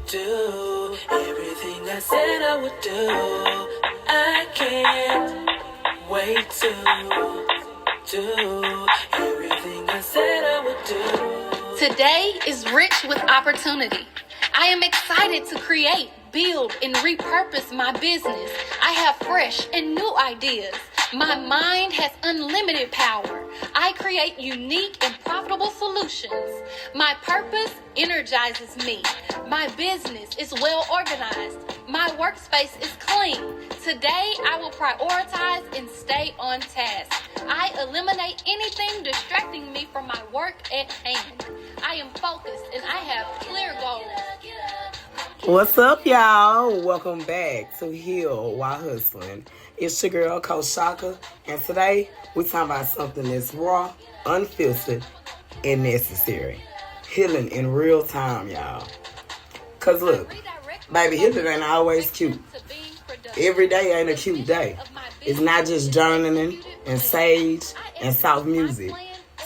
do everything I said I would do. I can't wait to do everything I said I would do. Today is rich with opportunity. I am excited to create, build, and repurpose my business. I have fresh and new ideas. My mind has unlimited power. I create unique and profitable solutions. My purpose energizes me. My business is well organized. My workspace is clean. Today, I will prioritize and stay on task. I eliminate anything distracting me from my work at hand. I am focused and I have clear goals. What's up, y'all? Welcome back to Heal While Hustling. It's your girl, Coach Shakka, and today we're talking about something that's raw, unfiltered, and necessary. Healing in real time, y'all. Because look, baby, healing ain't always cute. Every day ain't a cute day. It's not just journaling and sage and soft music.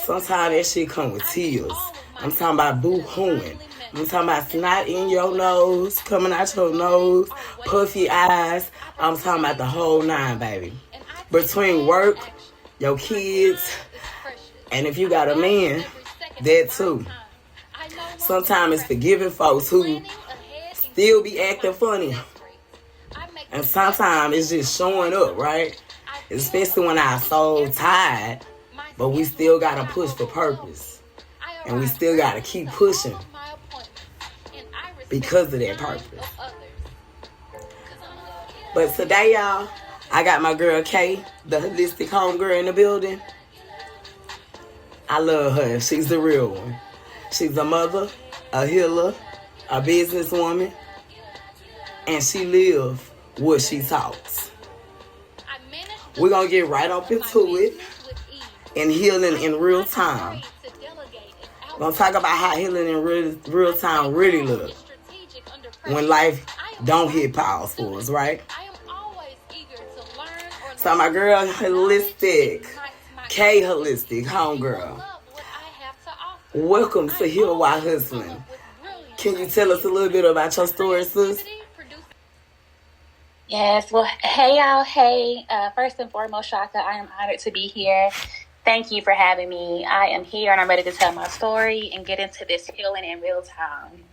Sometimes that shit come with tears. I'm talking about boo-hooing. I'm talking about snot in your nose, coming out your nose, puffy eyes. I'm talking about the whole nine, baby. Between work, your kids, and if you got a man, that too. Sometimes it's forgiving folks who still be acting funny. And sometimes it's just showing up, right? Especially when our soul tired, but we still got to push for purpose. And we still got to keep pushing because of that purpose. But today, y'all, I got my girl Kay, the Holistic Homegirl, in the building. I love her. She's the real one. She's a mother, a healer, a businesswoman, and she lives what she talks. We're going to get right up into it and healing in real time. We're going to talk about how healing in real time really looks when life don't hit pause for us, right? So my girl Holistic, Kay Holistic Homegirl, welcome to Heal While Hustling. Can you tell us a little bit about your story, sis? Yes, well, hey y'all, hey. First and foremost, Shakka, I am honored to be here. Thank you for having me. I am here and I'm ready to tell my story and get into this healing in real time.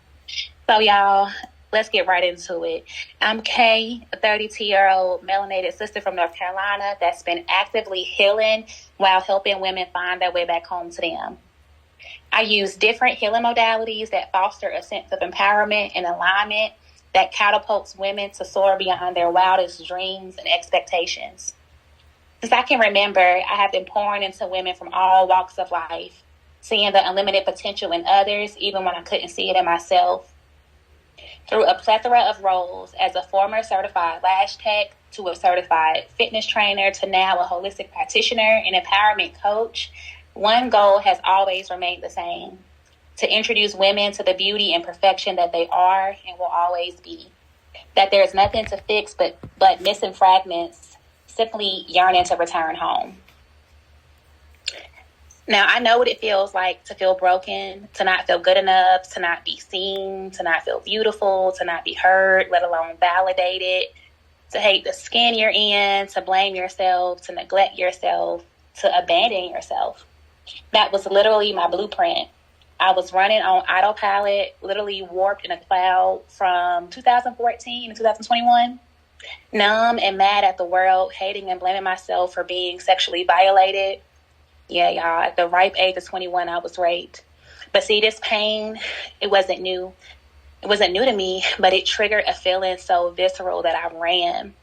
So y'all, let's get right into it. I'm Kay, a 32-year-old melanated sister from North Carolina that's been actively healing while helping women find their way back home to them. I use different healing modalities that foster a sense of empowerment and alignment that catapults women to soar beyond their wildest dreams and expectations. Since I can remember, I have been pouring into women from all walks of life, seeing the unlimited potential in others, even when I couldn't see it in myself. Through a plethora of roles, as a former certified lash tech to a certified fitness trainer to now a holistic practitioner and empowerment coach, one goal has always remained the same: to introduce women to the beauty and perfection that they are and will always be. That there's nothing to fix but missing fragments, simply yearning to return home. Now, I know what it feels like to feel broken, to not feel good enough, to not be seen, to not feel beautiful, to not be heard, let alone validated, to hate the skin you're in, to blame yourself, to neglect yourself, to abandon yourself. That was literally my blueprint. I was running on autopilot, literally warped in a cloud from 2014 to 2021. Numb and mad at the world, hating and blaming myself for being sexually violated. Yeah, y'all, at the ripe age of 21, I was raped. But see, this pain, it wasn't new. It wasn't new to me, but it triggered a feeling so visceral that I ran.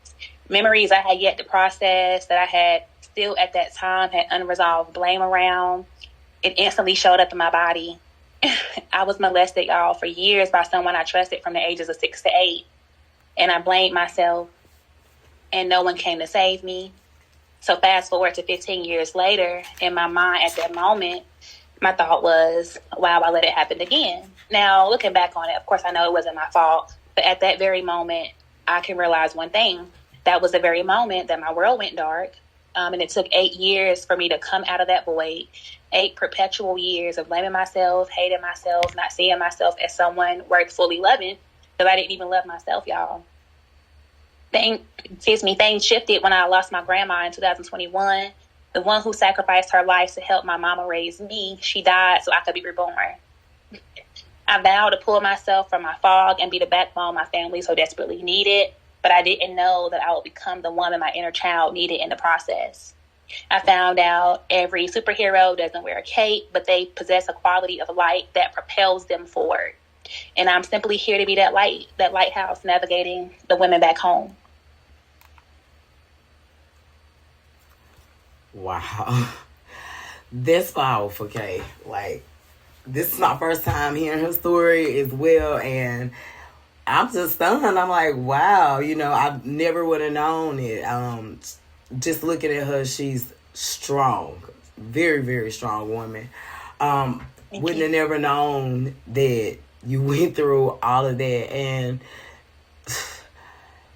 Memories I had yet to process, that I had still at that time had unresolved blame around. It instantly showed up in my body. I was molested, y'all, for years by someone I trusted from the ages of 6 to 8. And I blamed myself, and no one came to save me. So fast forward to 15 years later, in my mind at that moment, my thought was, wow, I let it happen again. Now, looking back on it, of course, I know it wasn't my fault. But at that very moment, I can realize one thing. That was the very moment that my world went dark. And it took 8 years for me to come out of that void. 8 perpetual years of blaming myself, hating myself, not seeing myself as someone worth fully loving. because I didn't even love myself, y'all. Things shifted when I lost my grandma in 2021. The one who sacrificed her life to help my mama raise me, she died so I could be reborn. I vowed to pull myself from my fog and be the backbone my family so desperately needed, but I didn't know that I would become the woman my inner child needed in the process. I found out every superhero doesn't wear a cape, but they possess a quality of light that propels them forward. And I'm simply here to be that light, that lighthouse navigating the women back home. Wow. That's powerful, Kay. Like, this is my first time hearing her story as well, and I'm just stunned. I'm like, wow, I never would have known it. Just looking at her, she's strong, very, very strong woman. Wouldn't have never known that you went through all of that, and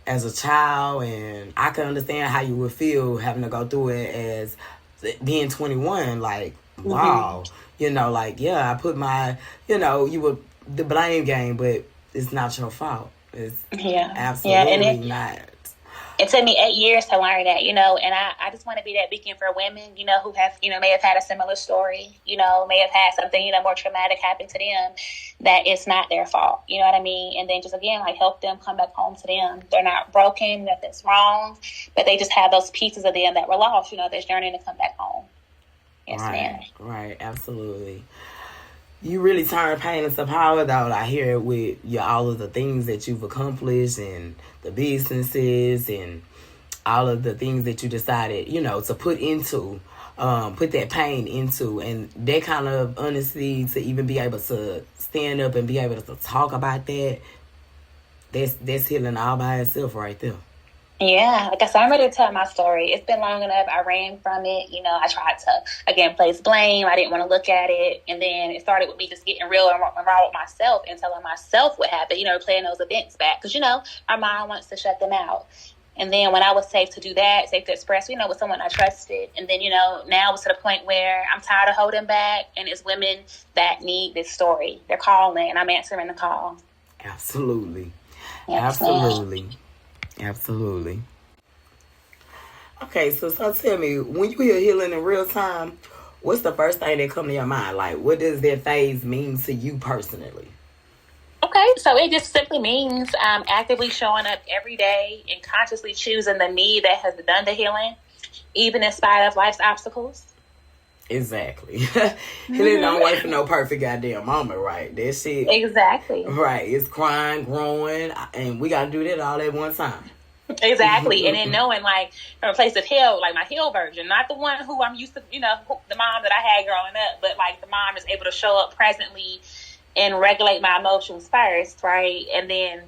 as a child, and I can understand how you would feel having to go through it as being 21. Like, wow, I put my, you were the blame game, but it's not your fault. It's absolutely not. It took me 8 years to learn that, and I just want to be that beacon for women, who have, may have had a similar story, may have had something, more traumatic happen to them, that it's not their fault, you know what I mean? And then just, again, help them come back home to them. They're not broken, nothing's wrong, but they just have those pieces of them that were lost, that's yearning to come back home. Yes, ma'am. Right, absolutely. You really turn pain into power, though. I hear it with all of the things that you've accomplished and the businesses and all of the things that you decided, to put that pain into. And that kind of honesty to even be able to stand up and be able to talk about that's healing all by itself right there. Yeah, like I said, I'm ready to tell my story. It's been long enough. I ran from it. I tried to, again, place blame. I didn't want to look at it. And then it started with me just getting real and raw with myself and telling myself what happened, playing those events back. Because, our mind wants to shut them out. And then when I was safe to do that, safe to express, with someone I trusted. And then, now it's to the point where I'm tired of holding back. And it's women that need this story. They're calling and I'm answering the call. Absolutely. Yes, absolutely. Ma'am. Absolutely. Okay, so tell me, when you hear healing in real time, what's the first thing that come to your mind? Like, what does that phase mean to you personally? Okay, so it just simply means actively showing up every day and consciously choosing the me that has done the healing, even in spite of life's obstacles. Exactly. Healing don't wait for no perfect goddamn moment, right? That shit. Exactly. Right. It's crying, growing, and we got to do that all at one time. Exactly. And then knowing, from a place of heal, my heal version, not the one who I'm used to, the mom that I had growing up, but the mom is able to show up presently and regulate my emotions first, right? And then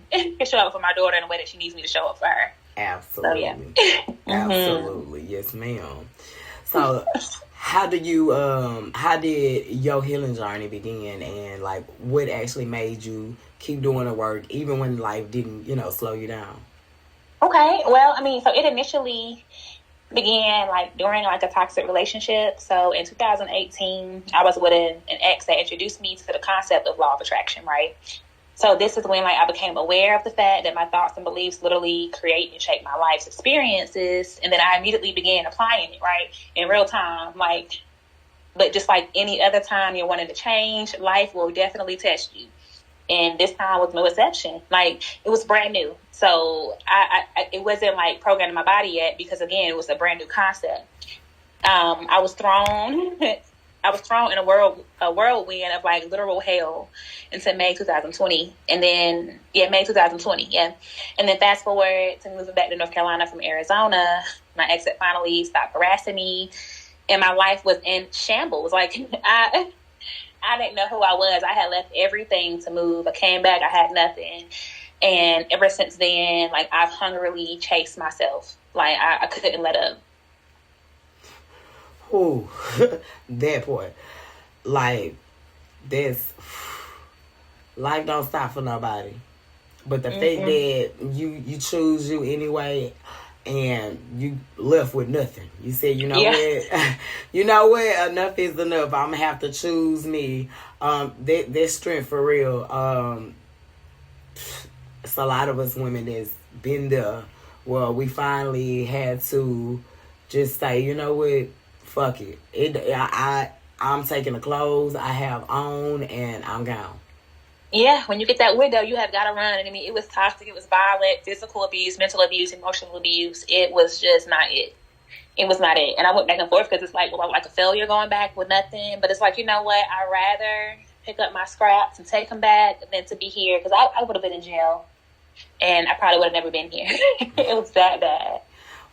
show up for my daughter in the way that she needs me to show up for her. Absolutely. So, yeah. Absolutely. Yes, ma'am. So, how did your healing journey begin, and what actually made you keep doing the work even when life didn't, slow you down? Okay. Well, so it initially began during a toxic relationship. So in 2018, I was with an ex that introduced me to the concept of law of attraction, right? So this is when I became aware of the fact that my thoughts and beliefs literally create and shape my life's experiences. And then I immediately began applying it, right, in real time. But just like any other time you're wanting to change, life will definitely test you. And this time was no exception. It was brand new. So it wasn't programming my body yet, because again, it was a brand new concept. I was thrown in a whirlwind of literal hell into May 2020. And then, May 2020. Yeah. And then fast forward to moving back to North Carolina from Arizona, my ex had finally stopped harassing me and my life was in shambles. I didn't know who I was. I had left everything to move. I came back, I had nothing. And ever since then, I've hungrily chased myself. I couldn't let up. Ooh, that part. This life don't stop for nobody. But the fact that you choose you anyway, and you left with nothing. You said, what? You know what? Enough is enough. I'm gonna have to choose me. That's strength for real. it's a lot of us women that's been there. Well, we finally had to just say, you know what, fuck it. I'm taking the clothes I have on and I'm gone. Yeah, when you get that window, you have got to run. And I mean, it was toxic, it was violent, physical abuse, mental abuse, emotional abuse. It was just not it. It was not it. And I went back and forth because it's like, well, I'm like a failure going back with nothing. But it's like, you know what? I'd rather pick up my scraps and take them back than to be here, because I would have been in jail. And I probably would have never been here. It was that bad.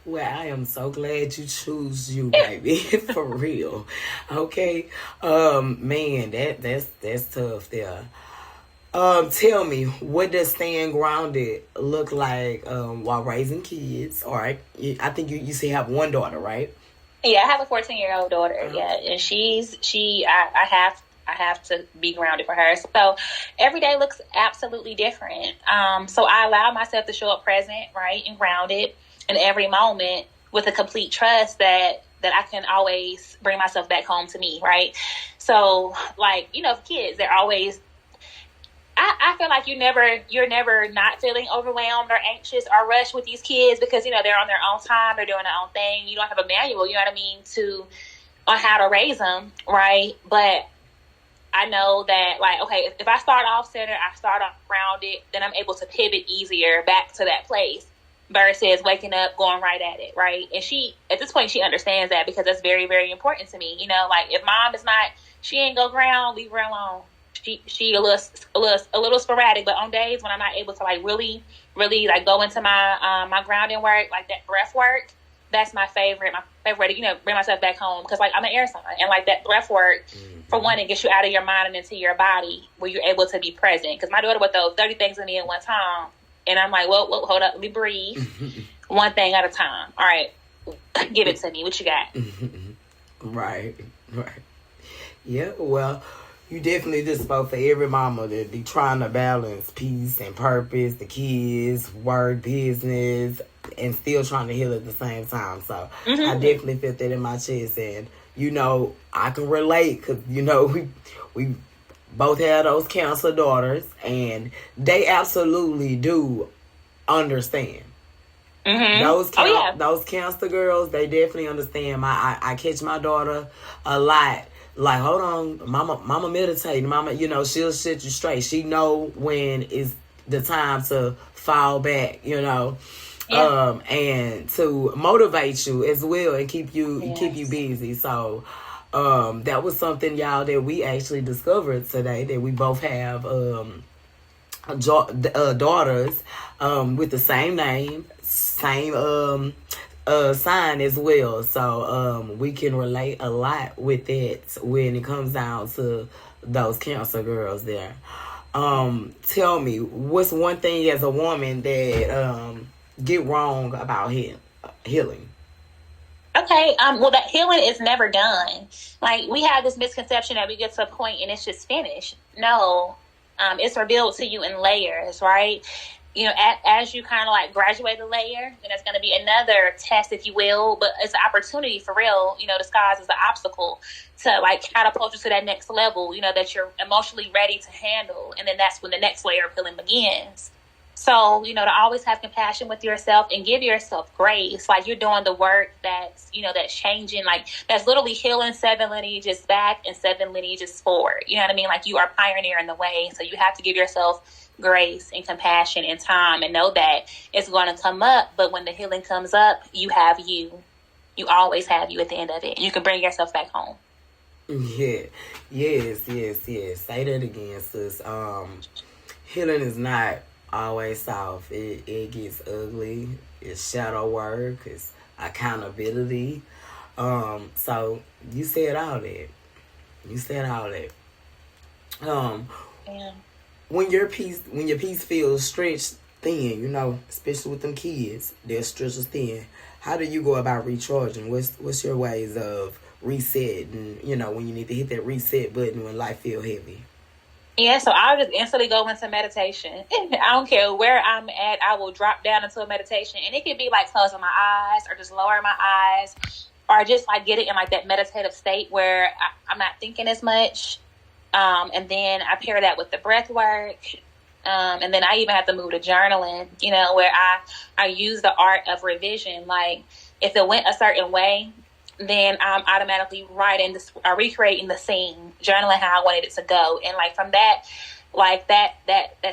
Well, I am so glad you choose you, baby. For real. Okay. Man, that's tough there. Tell me, what does staying grounded look like while raising kids? All right. I think you say you have one daughter, right? Yeah, I have a 14-year-old daughter. Yeah, and I have to be grounded for her. So every day looks absolutely different. So I allow myself to show up present, right, and grounded in every moment with a complete trust that I can always bring myself back home to me, right? So, like, you know, kids, they're always, I feel like you're never not feeling overwhelmed or anxious or rushed with these kids, because, you know, they're on their own time, they're doing their own thing. You don't have a manual, you know what I mean, on how to raise them, right? But I know that, like, okay, if I start off centered, I start off grounded, then I'm able to pivot easier back to that place versus waking up, going right at it, right? And at this point, she understands that, because that's very, very important to me. You know, like, if mom is not, she ain't go ground, leave her alone. She a little sporadic, but on days when I'm not able to, like, really, really, like, go into my my grounding work, like that breath work, that's my favorite, you know, bring myself back home, because, like, I'm an air sign, and, like, that breath work, for one, it gets you out of your mind and into your body, where you're able to be present. Because my daughter would throw 30 things at me at one time, and I'm like, well, hold up, let me breathe. One thing at a time. All right, give it to me. What you got? Right. Yeah, well, you definitely just spoke for every mama that be trying to balance peace and purpose, the kids, work, business, and still trying to heal at the same time. So I definitely felt that in my chest, and, you know, I can relate, because, you know, we both have those counselor daughters, and they absolutely do understand. Those counselor girls, they definitely understand. I catch my daughter a lot. Like, hold on, mama meditating, mama, you know, she'll set you straight. She know when is the time to fall back, you know. Yeah. And to motivate you as well, and keep you busy. So that was something, y'all, that we actually discovered today, that we both have daughters with the same name, same sign as well. So we can relate a lot with it when it comes down to those cancer girls there. Tell me, what's one thing as a woman that get wrong about healing? Okay, well, that healing is never done. Like, we have this misconception that we get to a point and it's just finished. No, it's revealed to you in layers, right? You know, as you kind of, like, graduate a layer, then it's going to be another test, if you will, but it's an opportunity for real, you know, disguised as an obstacle to, like, catapult you to that next level, you know, that you're emotionally ready to handle. And then that's when the next layer of healing begins. So, you know, to always have compassion with yourself and give yourself grace. Like, you're doing the work that's, you know, that's changing, like, that's literally healing 7 lineages back and 7 lineages forward. You know what I mean? Like, you are pioneering the way. So you have to give yourself grace and compassion and time, and know that it's going to come up. But when the healing comes up, you have you. You always have you at the end of it. You can bring yourself back home. Yeah. Yes. Say that again, sis. Healing is not always soft. It gets ugly. It's shadow work. It's accountability. So you said all that. Yeah. When your piece feels stretched thin, you know, especially with them kids, they're stretched thin. How do you go about recharging? What's your ways of resetting? You know, when you need to hit that reset button when life feel heavy. Yeah, so I'll just instantly go into meditation. I don't care where I'm at. I will drop down into a meditation, and it could be like closing my eyes, or just lowering my eyes, or just, like, get it in, like, that meditative state where I'm not thinking as much. And then I pair that with the breath work. And then I even have to move to journaling, you know, where I use the art of revision. Like if it went a certain way, then I'm automatically recreating the scene, journaling how I wanted it to go. And like from that, like that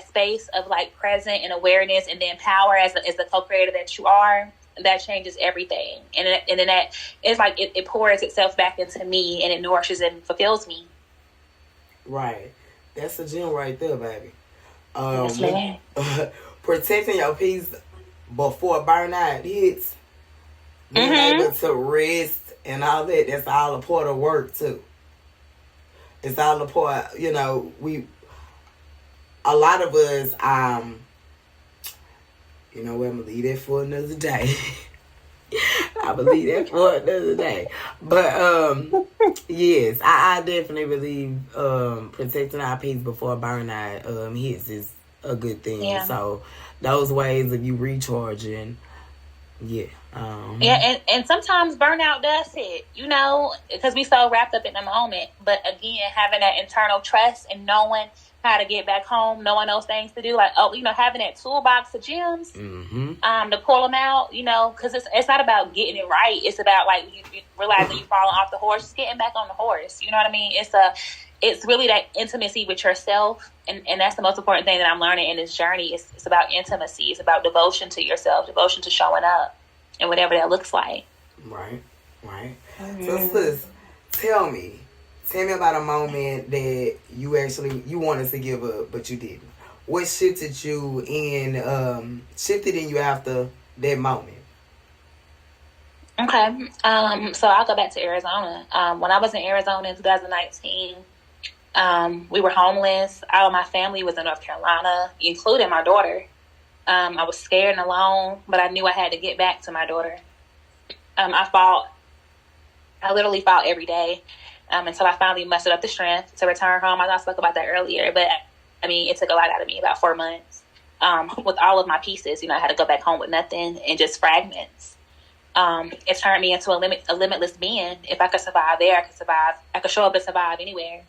space of like present and awareness and then power as the co-creator that you are, that changes everything. And then that it's like it pours itself back into me, and it nourishes and fulfills me. Right. That's a gem right there, baby. Yes, ma'am. Protecting your peace before burnout hits, being able to rest and all that's all a part of work too. It's all a part, you know, a lot of us, you know, I'm gonna leave that for another day. I believe that for another day. But yes, I definitely believe protecting our peace before burnout hits is a good thing. Yeah. So those ways of you recharging, yeah. And sometimes burnout does hit, you know, because we so wrapped up in the moment. But again, having that internal trust and knowing how to get back home, knowing those things to do, like, oh, you know, having that toolbox of gems to pull them out, you know, because it's not about getting it right. It's about like you realizing you've fallen off the horse, just getting back on the horse. You know what I mean? It's really that intimacy with yourself, and that's the most important thing that I'm learning in this journey. It's about intimacy. It's about devotion to yourself, devotion to showing up, and whatever that looks like. Right. So sis, tell me about a moment that you wanted to give up, but you didn't. What shifted you in you after that moment? Okay. So I'll go back to Arizona. When I was in Arizona in 2019, we were homeless. All of my family was in North Carolina, including my daughter. I was scared and alone, but I knew I had to get back to my daughter. I literally fought every day. Until I finally mustered up the strength to return home. I spoke about that earlier, but I mean, it took a lot out of me, about 4 months. With all of my pieces, you know, I had to go back home with nothing and just fragments. It turned me into a limitless being. If I could survive there, I could show up and survive anywhere.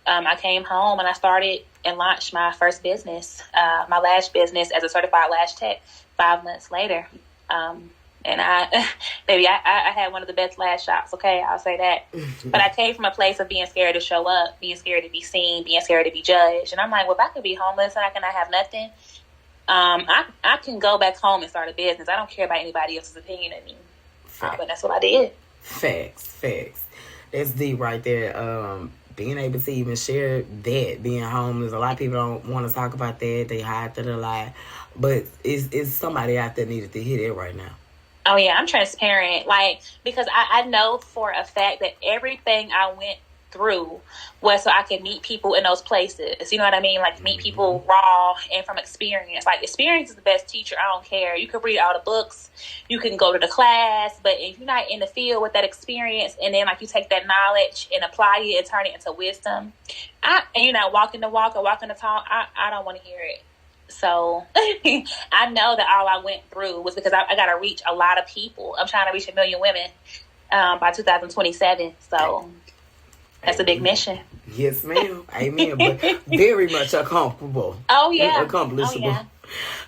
I came home and I started and launched my first business, my lash business, as a certified lash tech 5 months later. And I had one of the best lash shops. Okay, I'll say that. But I came from a place of being scared to show up, being scared to be seen, being scared to be judged. And I'm like, well, if I could be homeless and I cannot have nothing, I can go back home and start a business. I don't care about anybody else's opinion of me. But that's what I did. Facts. That's deep right there. Being able to even share that, being homeless. A lot of people don't want to talk about that. They hide that a lot. But it's somebody out there needed to hear that right now. Oh, yeah, I'm transparent, because I know for a fact that everything I went through was so I could meet people in those places. You know what I mean? Like, meet people raw and from experience. Like, experience is the best teacher. I don't care. You can read all the books. You can go to the class. But if you're not in the field with that experience, and then, you take that knowledge and apply it and turn it into wisdom, walking the walk or walking the talk, I don't want to hear it. So I know that all I went through was because I got to reach a lot of people. I'm trying to reach 1 million women by 2027. So that's a big mission. Yes, ma'am. Amen. But very much accomplishable. Oh, yeah. Accomplishable. Oh,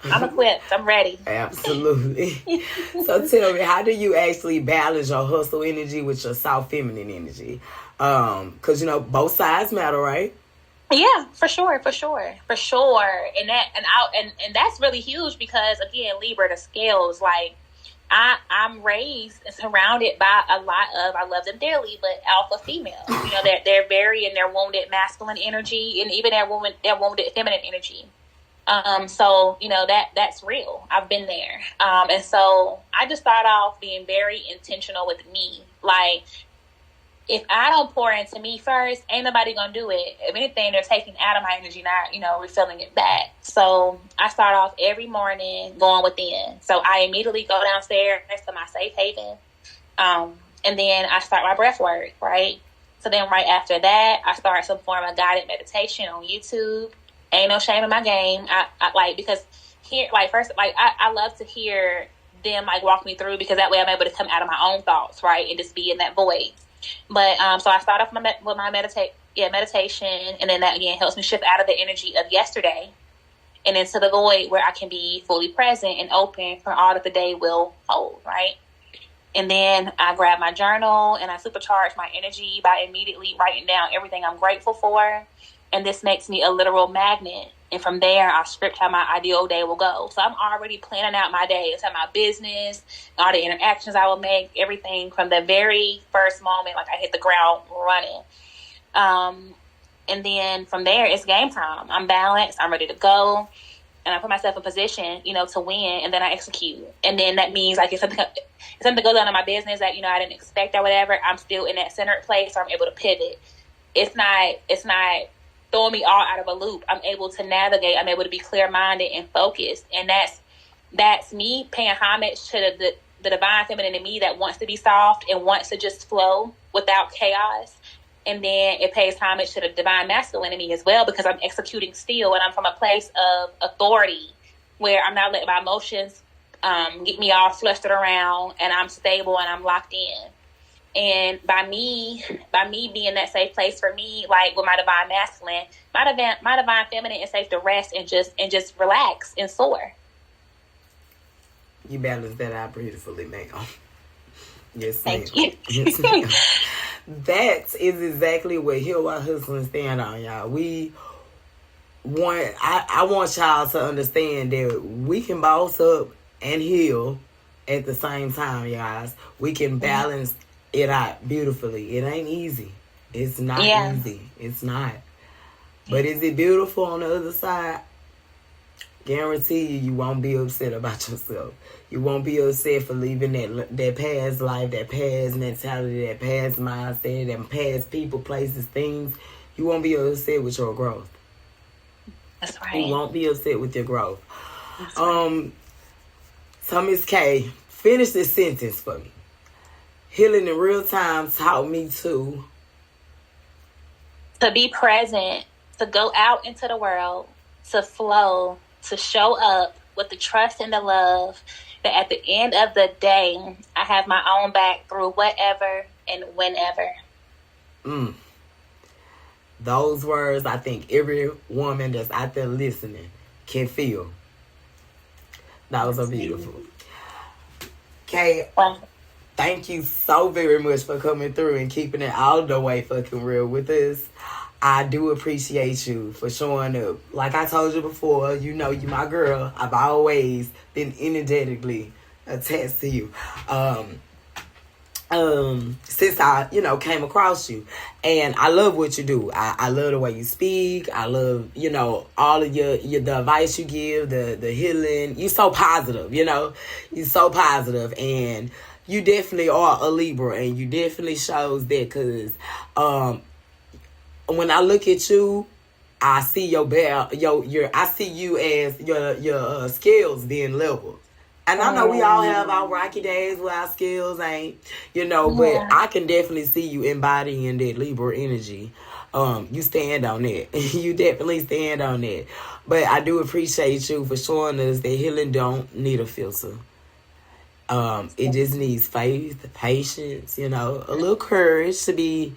yeah. I'm equipped. I'm ready. Absolutely. So tell me, how do you actually balance your hustle energy with your soft feminine energy? Because, both sides matter, right? Yeah, for sure. And that's really huge because, again, Libra, the scales, I'm raised and surrounded by a lot of, I love them dearly, but alpha females. They're very in their wounded masculine energy and even their wounded feminine energy. So, that's real. I've been there. And so I just start off being very intentional with me. If I don't pour into me first, ain't nobody gonna do it. If anything, they're taking out of my energy, not, refilling it back. So I start off every morning going within. So I immediately go downstairs next to my safe haven. And then I start my breath work, right? So then right after that, I start some form of guided meditation on YouTube. Ain't no shame in my game. Because here, I love to hear them walk me through, because that way I'm able to come out of my own thoughts, right? And just be in that void. But so I start off with my meditation, and then that again helps me shift out of the energy of yesterday and into the void where I can be fully present and open for all that the day will hold, right? And then I grab my journal and I supercharge my energy by immediately writing down everything I'm grateful for. And this makes me a literal magnet. And from there, I'll script how my ideal day will go. So I'm already planning out my day, into my business, all the interactions I will make, everything from the very first moment, like I hit the ground running. And then from there, it's game time. I'm balanced. I'm ready to go. And I put myself in position, to win, and then I execute. And then that means, like, if something goes on in my business that, I didn't expect or whatever, I'm still in that centered place, or I'm able to pivot. It's not throwing me all out of a loop. I'm able to navigate. I'm able to be clear-minded and focused. And that's me paying homage to the divine feminine in me that wants to be soft and wants to just flow without chaos. And then it pays homage to the divine masculine in me as well, because I'm executing still, and I'm from a place of authority where I'm not letting my emotions get me all flustered around, and I'm stable and I'm locked in. And by me being that safe place for me, like with my divine masculine, my divine feminine is safe to rest and just relax and soar. You balance that out beautifully, ma'am. Yes, ma'am. Thank you. Yes, ma'am. That is exactly what Heal While Hustling stand on, y'all. I want y'all to understand that we can boss up and heal at the same time, guys. We can balance it out beautifully. It ain't easy. It's not easy. It's not. But is it beautiful on the other side? Guarantee you won't be upset about yourself. You won't be upset for leaving that past life, that past mentality, that past mindset, that past people, places, things. You won't be upset with your growth. That's right. You won't be upset with your growth. Right. So Miss Kay, finish this sentence for me. Healing in real time taught me to be present, to go out into the world, to flow, to show up with the trust and the love that at the end of the day, I have my own back through whatever and whenever. Those words, I think every woman that's out there listening can feel. Those are beautiful. Kay, thank you so very much for coming through and keeping it all the way fucking real with us. I do appreciate you for showing up. Like I told you before, you my girl. I've always been energetically attached to you. Since I, came across you. And I love what you do. I love the way you speak. I love, all of the advice you give, the healing. You're so positive, You're so positive. And you definitely are a Libra, and you definitely shows that, because when I look at you, I see I see you as your skills being leveled. And I know we all have our rocky days where our skills ain't, but I can definitely see you embodying that Libra energy. You stand on that. You definitely stand on that. But I do appreciate you for showing us that healing don't need a filter. It just needs faith, patience, a little courage to be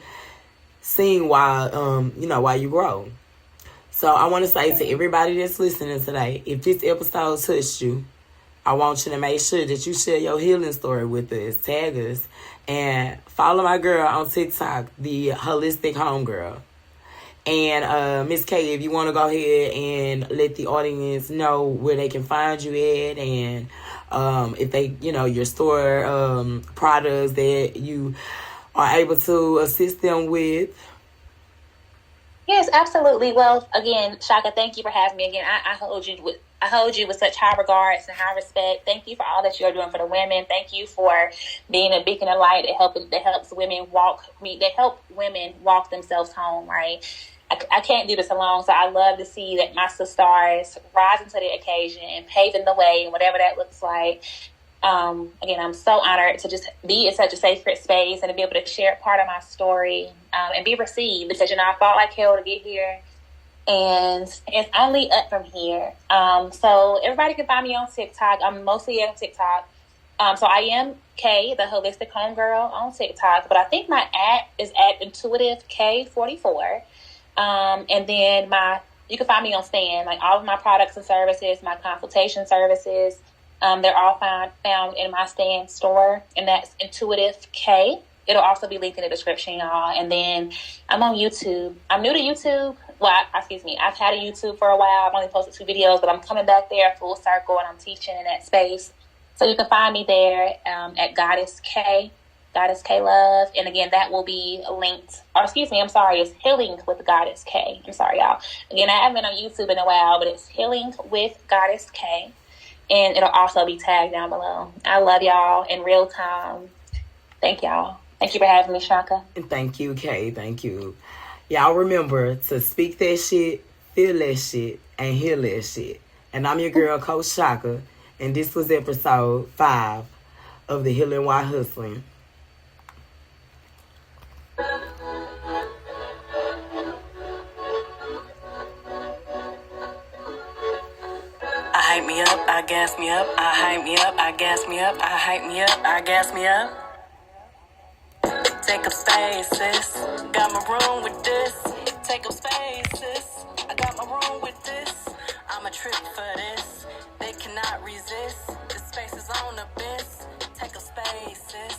seen while you grow. So I want to say to everybody that's listening today, if this episode touched you, I want you to make sure that you share your healing story with us, tag us, and follow my girl on TikTok, the Holistic Homegirl. And Miss Kay, if you want to go ahead and let the audience know where they can find you at, and if they, your store products that you are able to assist them with. Yes, absolutely. Well, again, Shakka, thank you for having me again. I hold you with such high regards and high respect. Thank you for all that you're doing for the women. Thank you for being a beacon of light that helps women walk themselves home, right? I can't do this alone, so I love to see that my sisters rising to the occasion and paving the way, and whatever that looks like. Again, I'm so honored to just be in such a sacred space and to be able to share part of my story and be received, because I fought like hell to get here, and it's only up from here. So everybody can find me on TikTok. I'm mostly on TikTok. So I am Kay, the Holistic Homegirl, on TikTok, but I think my @ is @intuitive K44. And then my You can find me on Stan. Like all of my products and services, my consultation services, they're all found in my Stan store, and that's Intuitive K. It'll also be linked in the description, y'all. And then I'm on YouTube. I'm new to YouTube. Well, excuse me. I've had a YouTube for a while. I've only posted 2 videos, but I'm coming back there full circle, and I'm teaching in that space. So you can find me there at Goddess K Love. And again, that will be linked. Or excuse me, I'm sorry. It's Healing with Goddess K. I'm sorry, y'all. Again, I haven't been on YouTube in a while, but it's Healing with Goddess K. And it'll also be tagged down below. I love y'all in real time. Thank y'all. Thank you for having me, Shakka. And thank you, Kay. Thank you. Y'all remember to speak that shit, feel that shit, and heal that shit. And I'm your girl, Coach Shakka. And this was episode 5 of the Healing While Hustling. I hype me up, I gas me up, I hype me up, I gas me up, I hype me up, I gas me up. Take up spaces, got my room with this. Take up spaces, I got my room with this. I'm a trip for this, they cannot resist. The space is on abyss. Take up spaces.